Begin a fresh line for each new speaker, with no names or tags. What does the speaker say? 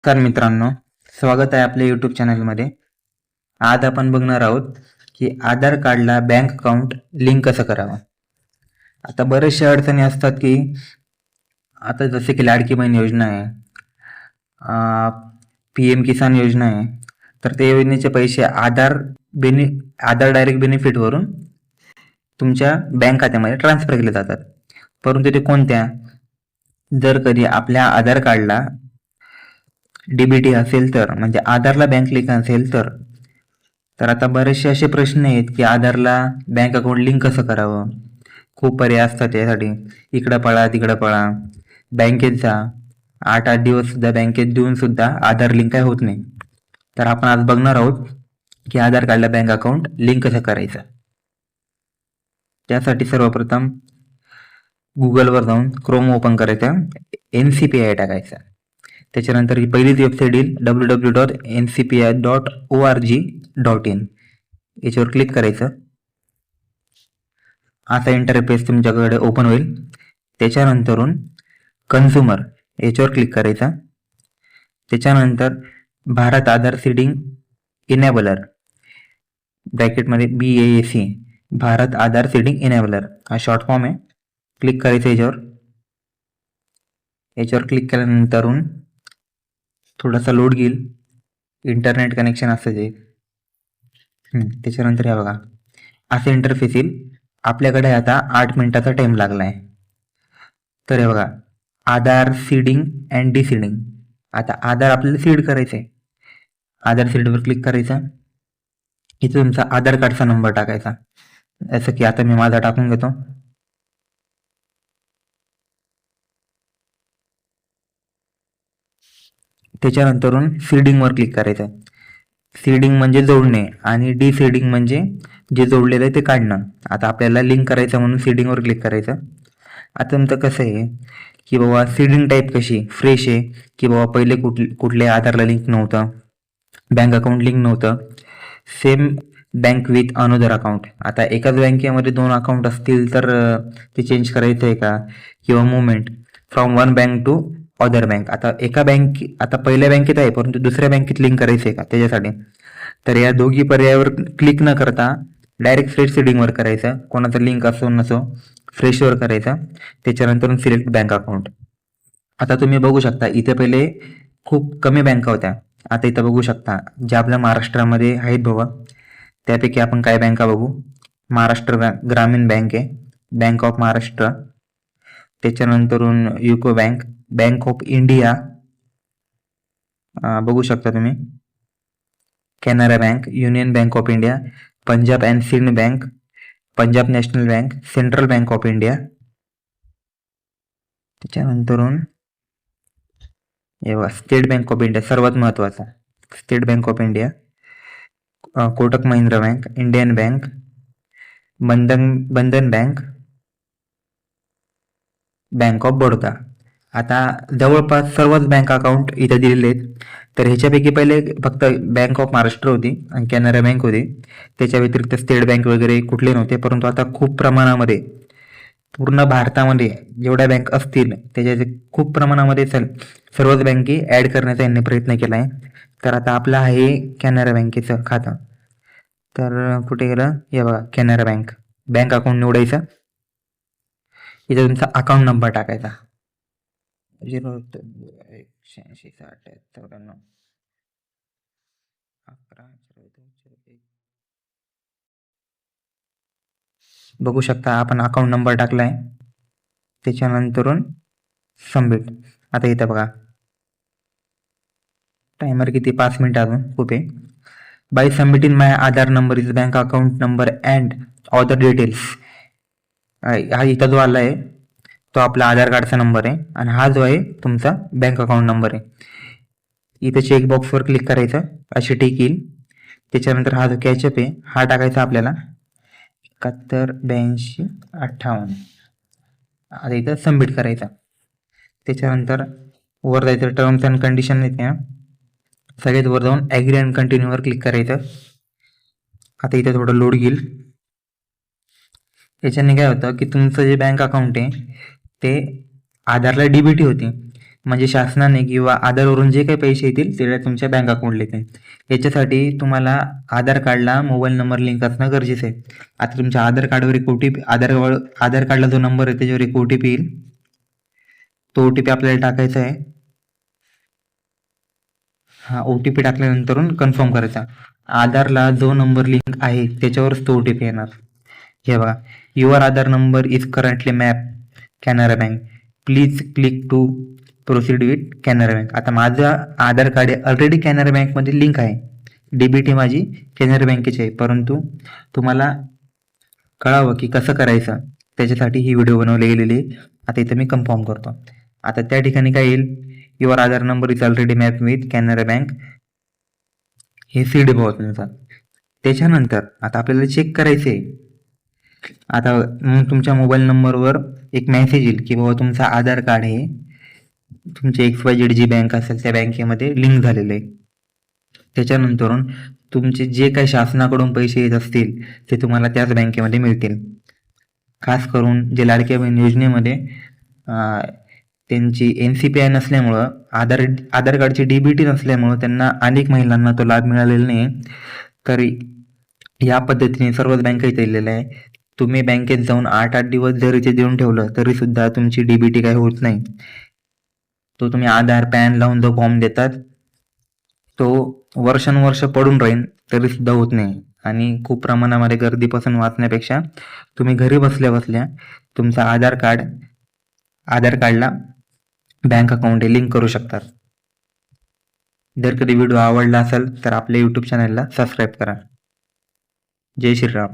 तर मित्रांनो, स्वागत आहे आपल्या यूट्यूब चॅनलमध्ये. आज आपण बघणार आहोत की आधार कार्डला बँक अकाउंट लिंक कसं करावं. आता बरेचशा अडचणी असतात की आता जसे की लाडकी बहीण योजना आहे, PM किसान योजना आहे, तर ते योजनेचे पैसे आधार डायरेक्ट बेनिफिटवरून तुमच्या बँक खात्यामध्ये ट्रान्सफर केले जातात. परंतु ते कोणत्या, जर कधी आपल्या आधार कार्डला DBT असेल तर, म्हणजे आधारला बँक लिंक असेल तर आता बरेचसे असे प्रश्न आहेत की आधारला बँक अकाउंट लिंक कसं करावं. खूप पर्याय असतात यासाठी. इकडं पळा तिकडं पळा, बँकेत जा, 8-8 दिवस सुद्धा बँकेत देऊन सुद्धा आधार लिंक काय होत नाही. तर आपण आज बघणार आहोत की आधार कार्डला बँक अकाउंट लिंक कसं करायचं. त्यासाठी सर्वप्रथम गुगलवर जाऊन क्रोम ओपन करायचं, NCPI टाकायचं. त्याच्यानंतर ही पहिलीच वेबसाईट येईल www.ncpi.org.in. याच्यावर क्लिक करायचं. असा इंटरफेस तुमच्याकडे ओपन होईल. त्याच्यानंतरून कन्झ्युमर याच्यावर क्लिक करायचा. त्याच्यानंतर भारत आधार सीडिंग इनेबलर ब्रॅकेटमध्ये BAC, भारत आधार सीडिंग इनेबलर हा शॉर्ट फॉर्म आहे. क्लिक करायचं याच्यावर क्लिक केल्यानंतरून थोडासा लोड घेईल. इंटरनेट कनेक्शन असतं ते. त्याच्यानंतर हे बघा असं इंटरफेस येईल. आपल्याकडे आता 8 मिनिटाचा टाइम लागला आहे. तर हे बघा आधार सीडिंग अँड डिसीडिंग. आता आधार आपल्याला सीड करायचं आहे. आधार सीडवर क्लिक करायचं. इथे तुमचा आधार कार्डचा नंबर टाकायचा. जसं की आता मी माझा टाकून घेतो. त्याच्यानंतरून सीडिंगवर क्लिक करायचं. सीडिंग म्हणजे जोडणे आणि डिसीडिंग म्हणजे जे जोडलेलं आहे ते काढणं. आता आपल्याला लिंक करायचं म्हणून सीडिंगवर क्लिक करायचं. आता तुमचं कसं आहे की बाबा सीडिंग टाईप कशी फ्रेश आहे की बाबा पहिले कुठल्या आधारला लिंक नव्हतं, बँक अकाउंट लिंक नव्हतं, same bank with another account. आता एकाच बँकेमध्ये 2 अकाउंट असतील तर ते चेंज करायचं आहे का, किंवा movement from one bank to other bank. आता पहिल्या बँकेत आहे परंतु दुसऱ्या बँकेत लिंक करायचं आहे का, त्याच्यासाठी तर या दोघी पर्यायावर क्लिक न करता डायरेक्ट फ्रेश सीडिंगवर करायचं. कोणाचा लिंक असो नसो फ्रेशवर करायचा. त्याच्यानंतर सिलेक्ट बँक अकाउंट. आता तुम्ही बघू शकता इथे पहिले खूप कमी बँका होत्या. आता इथं बघू शकता ज्या आपल्या महाराष्ट्रामध्ये आहेत बाबा, त्यापैकी आपण काय बँका बघू. महाराष्ट्र ग्रामीण बँक आहे, बँक ऑफ महाराष्ट्र. त्याच्यानंतरून UCO bank, bank of India बघू शकता तुम्ही, Canara bank, union bank of India, Punjab and Sind bank, Punjab national bank, central bank of India. त्याच्यानंतरून स्टेट बँक ऑफ इंडिया सर्वात महत्वाचा, state bank of India, Kotak Mahindra bank, Indian bank, Bandhan bank, bank of Baroda. आता जवळपास सर्वच bank account इथे दिलेले आहेत. तर ह्याच्यापैकी पहिले फक्त बँक ऑफ महाराष्ट्र होती आणि कॅनरा बँक होती. त्याच्या व्यतिरिक्त स्टेट बँक वगैरे कुठले नव्हते. परंतु आता खूप प्रमाणामध्ये पूर्ण भारतामध्ये जेवढ्या बँक असतील त्याच्या खूप प्रमाणामध्ये सर्वच बँके ऍड करण्याचा यांनी प्रयत्न केला आहे. तर आता आपलं आहे कॅनरा बँकेचं खातं. तर कुठे गेलं, हे बघा कॅनरा बँक, बँक अकाउंट निवडायचं. इथे तुमचा अकाउंट नंबर टाकायचा 08160989411. बघू शकता आपण अकाउंट नंबर टाकलाय. त्याच्यानंतरून सबमिट. आता इथं बघा टायमर किती, 5 मिनिट अजून खूप आहे. By submitting my Aadhaar number is bank account number and other details. हा इथं जो आला आहे तो आपला आधार कार्डचा नंबर आहे आणि हा जो आहे तुमचा बँक अकाउंट नंबर आहे. इथं चेकबॉक्सवर क्लिक करायचं, अशी टिक येईल. त्याच्यानंतर हा जो कॅचअप आहे हा टाकायचा आपल्याला 718258. आता इथं सबमिट करायचा. त्याच्यानंतर वर जायचं, टर्म्स अँड कंडिशन येते. सगळ्यात वर जाऊन ॲग्री अँड कंटिन्यूवर क्लिक करायचं. आता इथं थोडं लोड घेईल. याच्याने काय होतं की तुमचं जे बँक अकाउंट आहे ते आधारला DBT होती, म्हणजे शासनाने किंवा आधारवरून जे काही पैसे येतील ते तुमच्या बँक अकाउंटला येतील. याच्यासाठी तुम्हाला आधार कार्डला मोबाईल नंबर लिंक असणं गरजेचं आहे. आता तुमच्या आधार कार्डवर एक OTP, आधार कार्डला जो नंबर आहे त्याच्यावर एक OTP येईल. तो OTP आपल्याला टाकायचा आहे. हा OTP टाकल्यानंतर कन्फर्म करायचा. आधारला जो नंबर लिंक आहे त्याच्यावरच तो OTP येणार. हे बघा, your Aadhaar number is currently map Canara Bank, please click to proceed with Canara Bank. आता माझं आधार कार्ड ऑलरेडी कॅनरा बँकमध्ये लिंक आहे. DBT माझी कॅनरा बँकेची आहे, परंतु तुम्हाला कळावं की कसं करायचं त्याच्यासाठी ही व्हिडिओ बनवली गेलेली आहे. आता इथं मी कन्फर्म करतो. आता त्या ठिकाणी काय येईल, your Aadhaar number is already map with Canara bank, हे CD तुमचा. त्याच्यानंतर आता आपल्याला चेक करायचं आहे. आता मग तुमच्या मोबाईल नंबरवर एक मेसेज येईल की बाबा तुमचं आधार कार्ड हे तुमचे XYZ जी बँक असेल त्या बँकेमध्ये लिंक झालेलं आहे. त्याच्यानंतर तुमचे जे काही शासनाकडून पैसे येत असतील ते तुम्हाला त्याच बँकेमध्ये मिळतील. खास करून जे लाडक्या बहीण योजनेमध्ये त्यांची NCPI नसल्यामुळं, आधार कार्डची DBT नसल्यामुळं त्यांना अनेक महिलांना तो लाभ मिळालेला नाही. तर या पद्धतीने सर्वच बँका इथे दिलेल्या आहे. तुम्ही बँकेत जाऊन 8-8 दिवस जरी ते देऊन ठेवलं तरी सुद्धा तुमची DBT काही होत नाही. तो तुम्ही आधार पॅन लावून जो फॉर्म देतात तो वर्षानुवर्ष पडून राहील तरी सुद्धा होत नाही. आणि खूप प्रमाणामध्ये गर्दीपासून वाचण्यापेक्षा तुम्ही घरी बसल्या बसल्या तुमचं आधार कार्डला बँक अकाउंट लिंक करू शकतात. जर कधी व्हिडिओ आवडला असेल तर आपल्या YouTube चॅनलला सबस्क्राईब करा. जय श्रीराम.